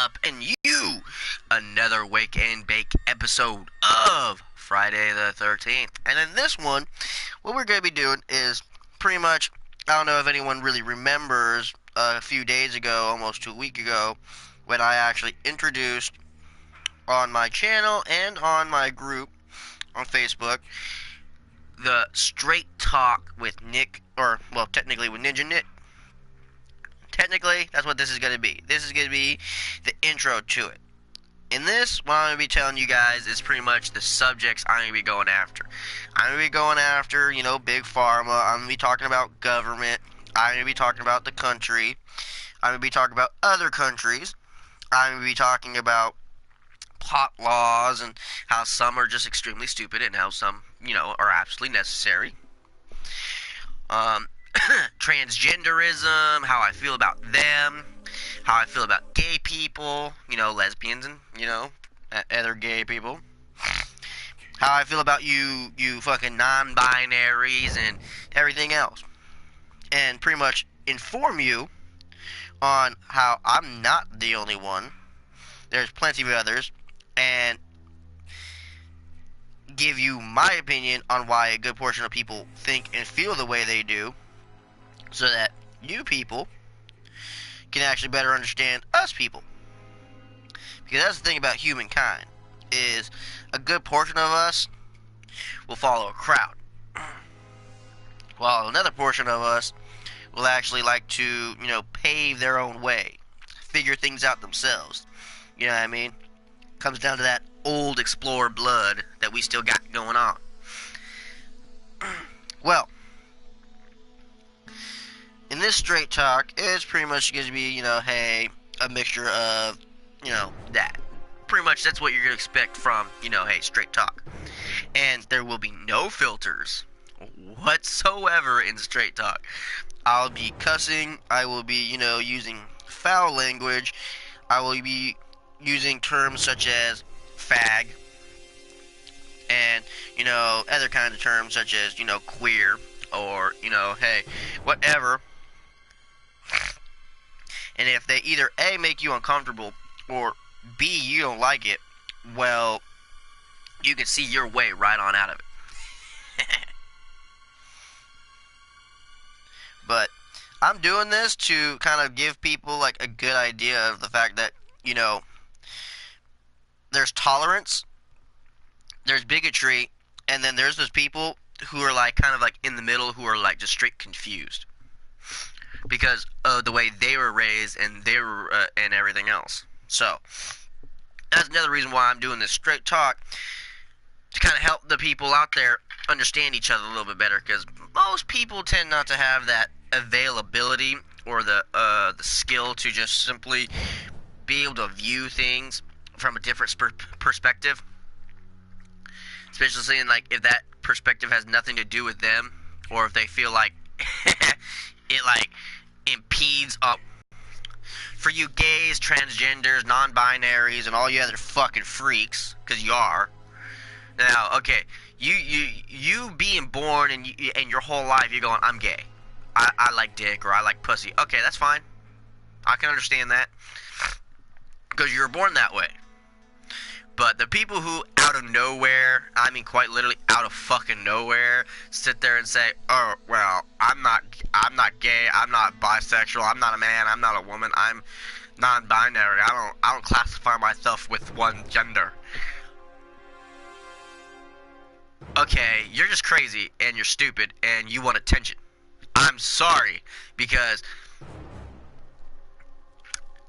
up? And you, another Wake and Bake episode of Friday the 13th. And in this one, what we're going to be doing is pretty much, I don't know if anyone really remembers a few days ago, almost 2 weeks ago, when I actually introduced on my channel and on my group on Facebook the Straight Talk with Nick, or, well, technically with Ninja Nick. Technically, that's what this is going to be. This is going to be the intro to it. In this, what I'm going to be telling you guys is pretty much the subjects I'm going to be going after. I'm going to be going after, big pharma. I'm going to be talking about government. I'm going to be talking about the country. I'm going to be talking about other countries. I'm going to be talking about pot laws and how some are just extremely stupid and how some, are absolutely necessary. Transgenderism, how I feel about them, how I feel about gay people, lesbians and, other gay people. How I feel about you fucking non-binaries and everything else. And pretty much inform you on how I'm not the only one. There's plenty of others. And give you my opinion on why a good portion of people think and feel the way they do, so that you people can actually better understand us people. Because that's the thing about humankind, is a good portion of us will follow a crowd, while another portion of us will actually like to, pave their own way, figure things out themselves. You know what I mean? Comes down to that old explorer blood that we still got going on. Well, in this straight talk, it's pretty much going to be, hey, a mixture of, that. Pretty much that's what you're going to expect from, hey, straight talk. And there will be no filters whatsoever in straight talk. I'll be cussing. I will be, using foul language. I will be using terms such as fag and, other kinds of terms such as, queer or, hey, whatever. And if they either A, make you uncomfortable, or B, you don't like it, well, you can see your way right on out of it. But I'm doing this to kind of give people like a good idea of the fact that, there's tolerance, there's bigotry, and then there's those people who are like kind of like in the middle, who are like just straight confused because of the way they were raised and they were and everything else. So that's another reason why I'm doing this straight talk, to kind of help the people out there understand each other a little bit better, because most people tend not to have that availability or the skill to just simply be able to view things from a different perspective, especially saying like if that perspective has nothing to do with them, or if they feel like it like impedes up for you gays, transgenders, non-binaries, and all you other fucking freaks, because you are. Now, okay, you being born and your whole life you're going, I'm gay, I like dick, or I like pussy. Okay, that's fine. I can understand that, because you were born that way. But the people who out of nowhere, I mean quite literally out of fucking nowhere, sit there and say, oh, well, I'm not gay, I'm not bisexual, I'm not a man, I'm not a woman, I'm non-binary, I don't classify myself with one gender. Okay, you're just crazy and you're stupid and you want attention. I'm sorry, because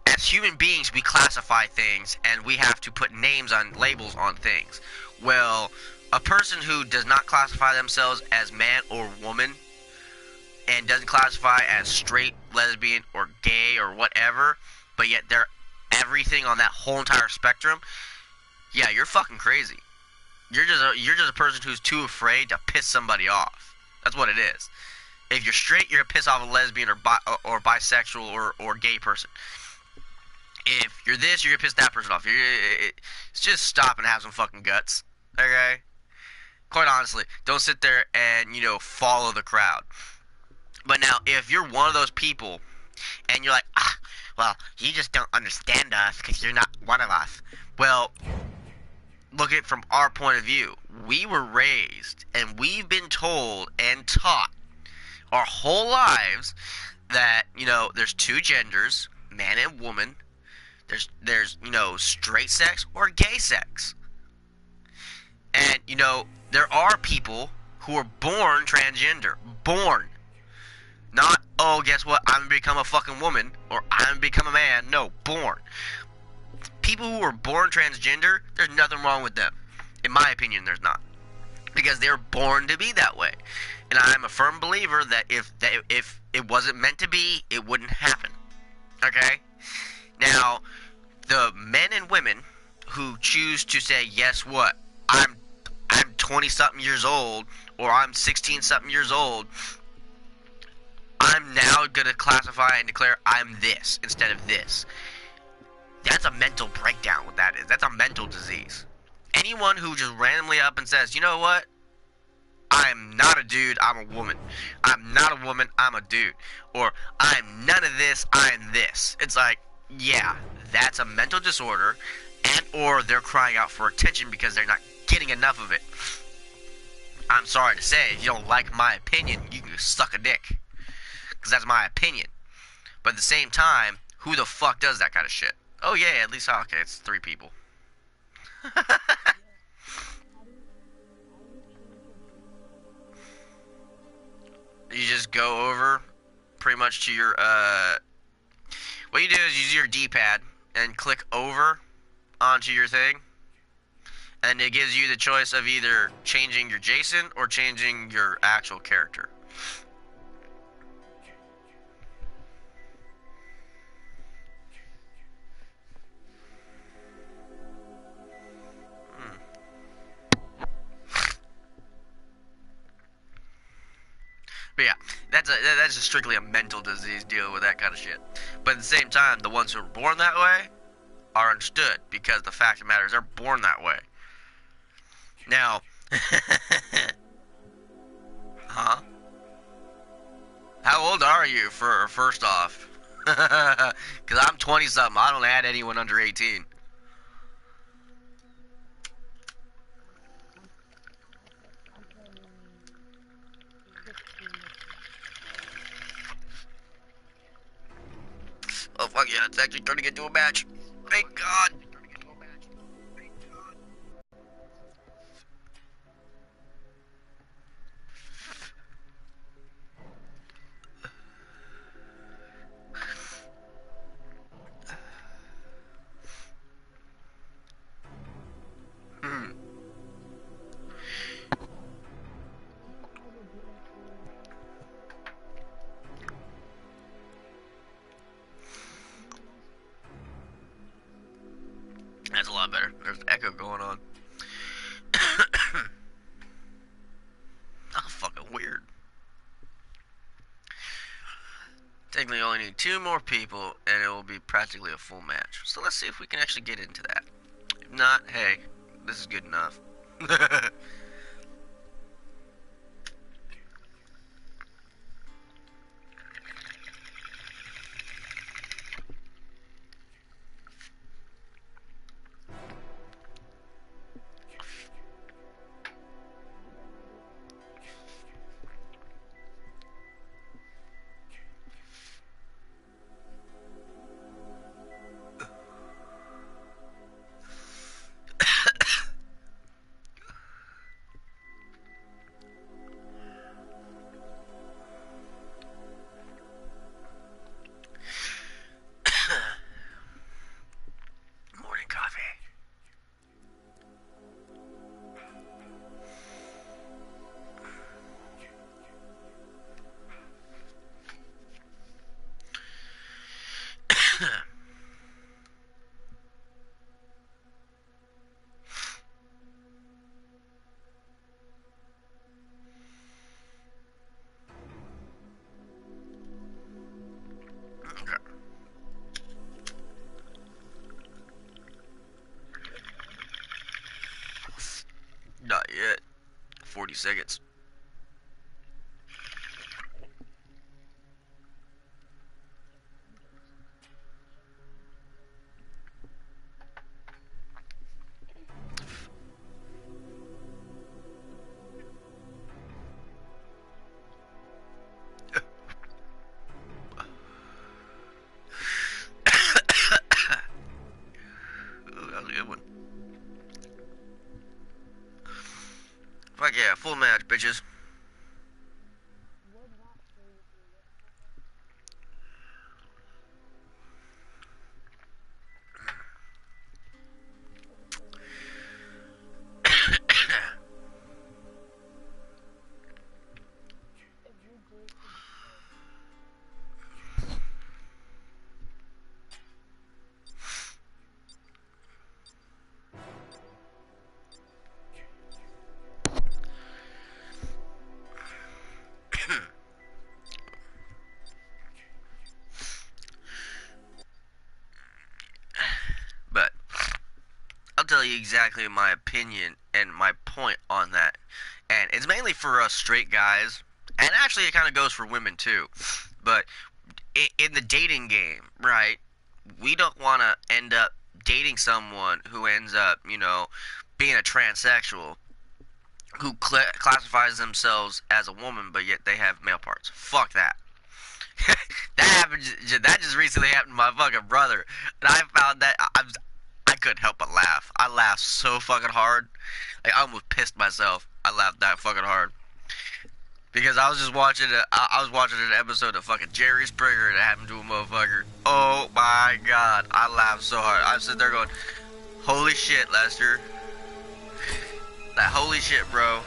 as human beings, we classify things and we have to put names on labels on things. Well, a person who does not classify themselves as man or woman and doesn't classify as straight, lesbian, or gay or whatever, but yet they're everything on that whole entire spectrum, yeah, you're fucking crazy. You're just a person who's too afraid to piss somebody off. That's what it is. If you're straight, you're gonna piss off a lesbian or bisexual or gay person. If you're this, you're gonna piss that person off. Just stop and have some fucking guts, okay? Quite honestly, don't sit there and, follow the crowd. But now, if you're one of those people, and you're like, well, you just don't understand us because you're not one of us. Well, look at it from our point of view. We were raised and we've been told and taught our whole lives that, there's two genders, man and woman. There's straight sex or gay sex. And, there are people who are born transgender. Born. Not, oh, guess what? I'm going to become a fucking woman or I'm going to become a man. No, born. People who are born transgender, there's nothing wrong with them. In my opinion, there's not. Because they're born to be that way. And I'm a firm believer that if it wasn't meant to be, it wouldn't happen. Okay? Now, the men and women who choose to say, guess what? I'm 20 something years old or I'm 16 something years old. I'm now going to classify and declare I'm this instead of this. That's a mental breakdown, what that is. That's a mental disease. Anyone who just randomly up and says, you know what? I'm not a dude, I'm a woman. I'm not a woman, I'm a dude. Or, I'm none of this, I'm this. It's like, yeah, that's a mental disorder, and or they're crying out for attention because they're not getting enough of it. I'm sorry to say, if you don't like my opinion, you can suck a dick. Because that's my opinion. But at the same time, who the fuck does that kind of shit? Oh yeah, at least, okay, it's 3 people. You just go over pretty much to your, what you do is use your D-pad and click over onto your thing. And it gives you the choice of either changing your Jason or changing your actual character. But yeah, that's just strictly a mental disease deal with that kind of shit. But at the same time, the ones who are born that way are understood because the fact of the matter is they're born that way. Now, huh? How old are you, first off? Because I'm 20 something. I don't add anyone under 18. Oh fuck yeah, it's actually turning into a match. Thank God. Hmm. That's a lot better. There's echo going on. Oh, fucking weird. Technically, only need 2 more people, and it will be practically a full match. So let's see if we can actually get into that. If not, hey, this is good enough. Morning coffee. Okay. Not yet. 40 seconds. sandwiches. But I'll tell you exactly my opinion and my point on that. And it's mainly for us straight guys, and actually it kind of goes for women too. But in the dating game, right? We don't want to end up dating someone who ends up, being a transsexual who classifies themselves as a woman, but yet they have male parts. Fuck that. That happened. That just recently happened to my fucking brother, and I found that I couldn't help but laugh. I laughed so fucking hard, like I almost pissed myself. I laughed that fucking hard because I was just watching I was watching an episode of fucking Jerry Springer, and it happened to a motherfucker. Oh my god, I laughed so hard. I was sitting there going, "Holy shit, Lester! That holy shit, bro."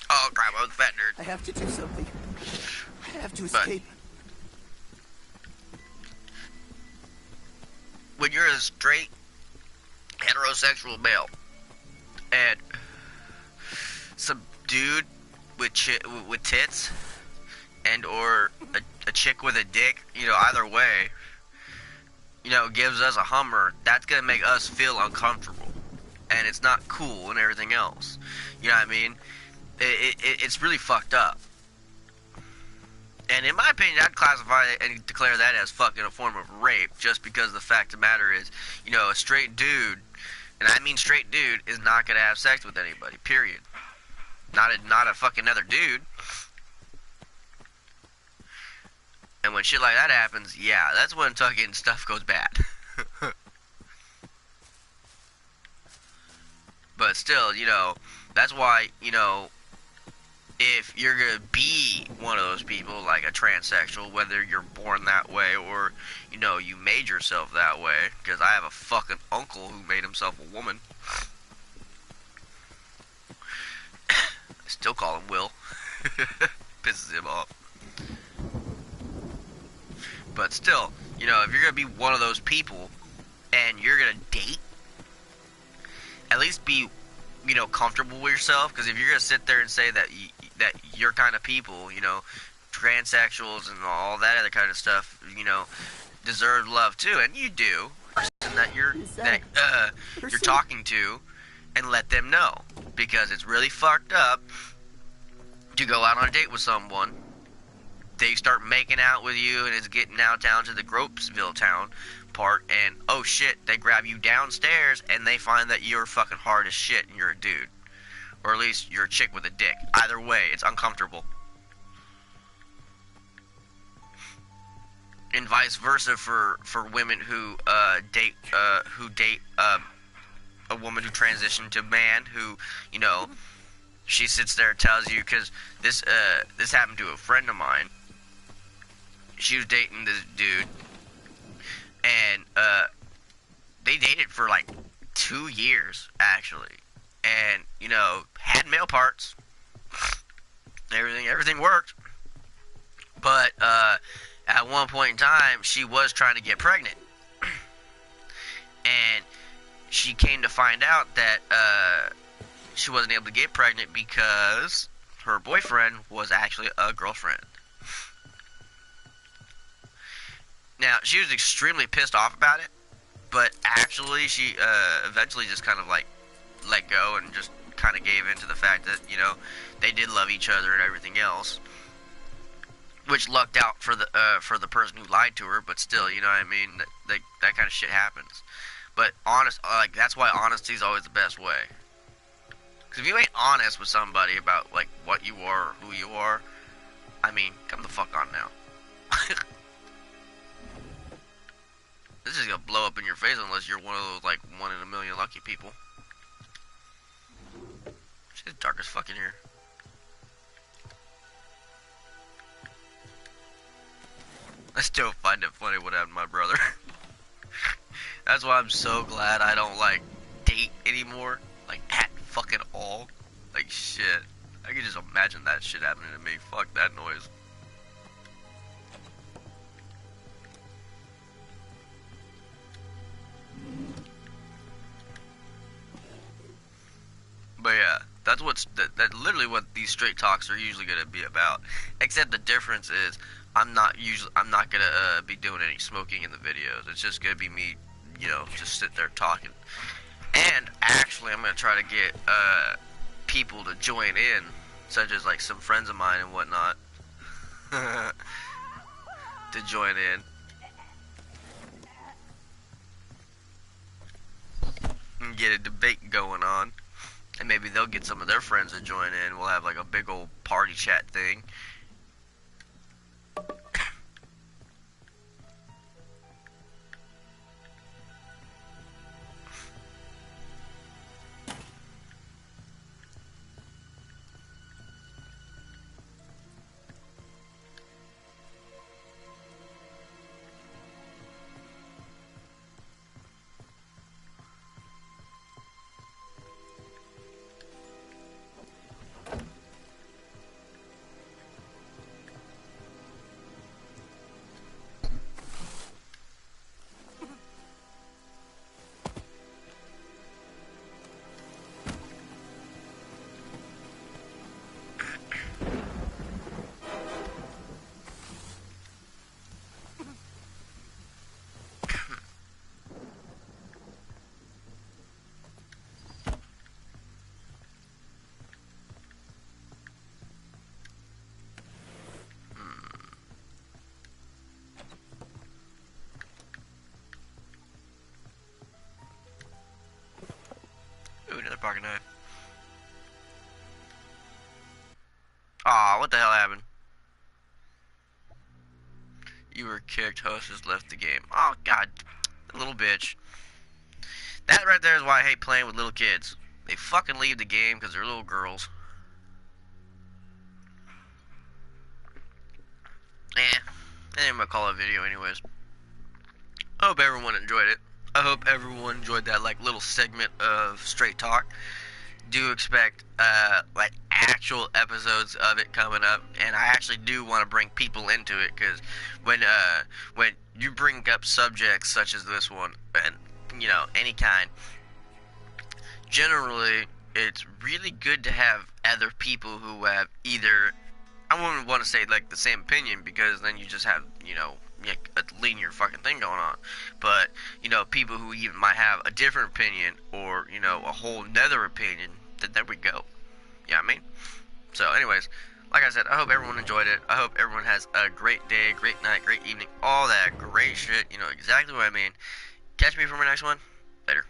Oh crap, I was fat nerd. I have to do something. I have to But escape. when you're a straight heterosexual male and some dude with with tits and or a chick with a dick, either way, gives us a Hummer, that's gonna make us feel uncomfortable, and it's not cool and everything else. You know what I mean? It's really fucked up. And in my opinion, I'd classify it and declare that as fucking a form of rape, just because the fact of the matter is, a straight dude, and I mean straight dude, is not gonna have sex with anybody, period. Not a fucking other dude. And when shit like that happens, yeah, that's when fucking stuff goes bad. But still, that's why, if you're gonna be one of those people, like a transsexual, whether you're born that way or, you made yourself that way, because I have a fucking uncle who made himself a woman. I still call him Will. Pisses him off. But still, if you're gonna be one of those people and you're gonna date, at least be, comfortable with yourself. Because if you're gonna sit there and say that that your kind of people, transsexuals and all that other kind of stuff, deserve love too, and you do, person that you're talking to, and let them know, because it's really fucked up to go out on a date with someone. They start making out with you, and it's getting out down to the Gropesville town part, and oh shit, they grab you downstairs, and they find that you're fucking hard as shit, and you're a dude. Or at least you're a chick with a dick. Either way, it's uncomfortable. And vice versa for women who date a woman who transitioned to man, who, she sits there and tells you, because this happened to a friend of mine. She was dating this dude, and they dated for like 2 years, actually. And, had male parts. Everything worked. But at one point in time, she was trying to get pregnant. And she came to find out that she wasn't able to get pregnant because her boyfriend was actually a girlfriend. Now, she was extremely pissed off about it, but actually she eventually just kind of like let go and just kind of gave in to the fact that, they did love each other and everything else. Which lucked out for the person who lied to her, but still, you know what I mean? That kind of shit happens. But that's why honesty is always the best way. Because if you ain't honest with somebody about like what you are or who you are, I mean, come the fuck on now. This is gonna blow up in your face unless you're one of those like 1 in a million lucky people. It's dark as fuck in here. I still find it funny what happened to my brother. That's why I'm so glad I don't like date anymore. Like at fucking all. Like shit. I can just imagine that shit happening to me. Fuck that noise. But yeah, that's that literally what these straight talks are usually gonna be about. Except the difference is I'm not gonna be doing any smoking in the videos. It's just gonna be me, you know, just sit there talking. And actually, I'm gonna try to get people to join in, such as like some friends of mine and whatnot, to join in and get a debate going on. And maybe they'll get some of their friends to join in. We'll have like a big old party chat thing. Ooh, another pocket knife. Aw, what the hell happened? You were kicked, host has left the game. Oh, god. Little bitch. That right there is why I hate playing with little kids. They fucking leave the game because they're little girls. I'm gonna call it a video anyways. I hope everyone enjoyed it. I hope everyone enjoyed that like little segment of Straight Talk. Do expect like actual episodes of it coming up, and I actually do want to bring people into it because when you bring up subjects such as this one and you know any kind, generally it's really good to have other people who have either, I wouldn't want to say like the same opinion because then you just have, you know, a linear fucking thing going on. But, you know, people who even might have a different opinion or, you know, a whole nother opinion, then there we go. You know what I mean? So, anyways, like I said, I hope everyone enjoyed it. I hope everyone has a great day, great night, great evening, all that great shit. You know exactly what I mean. Catch me for my next one. Later.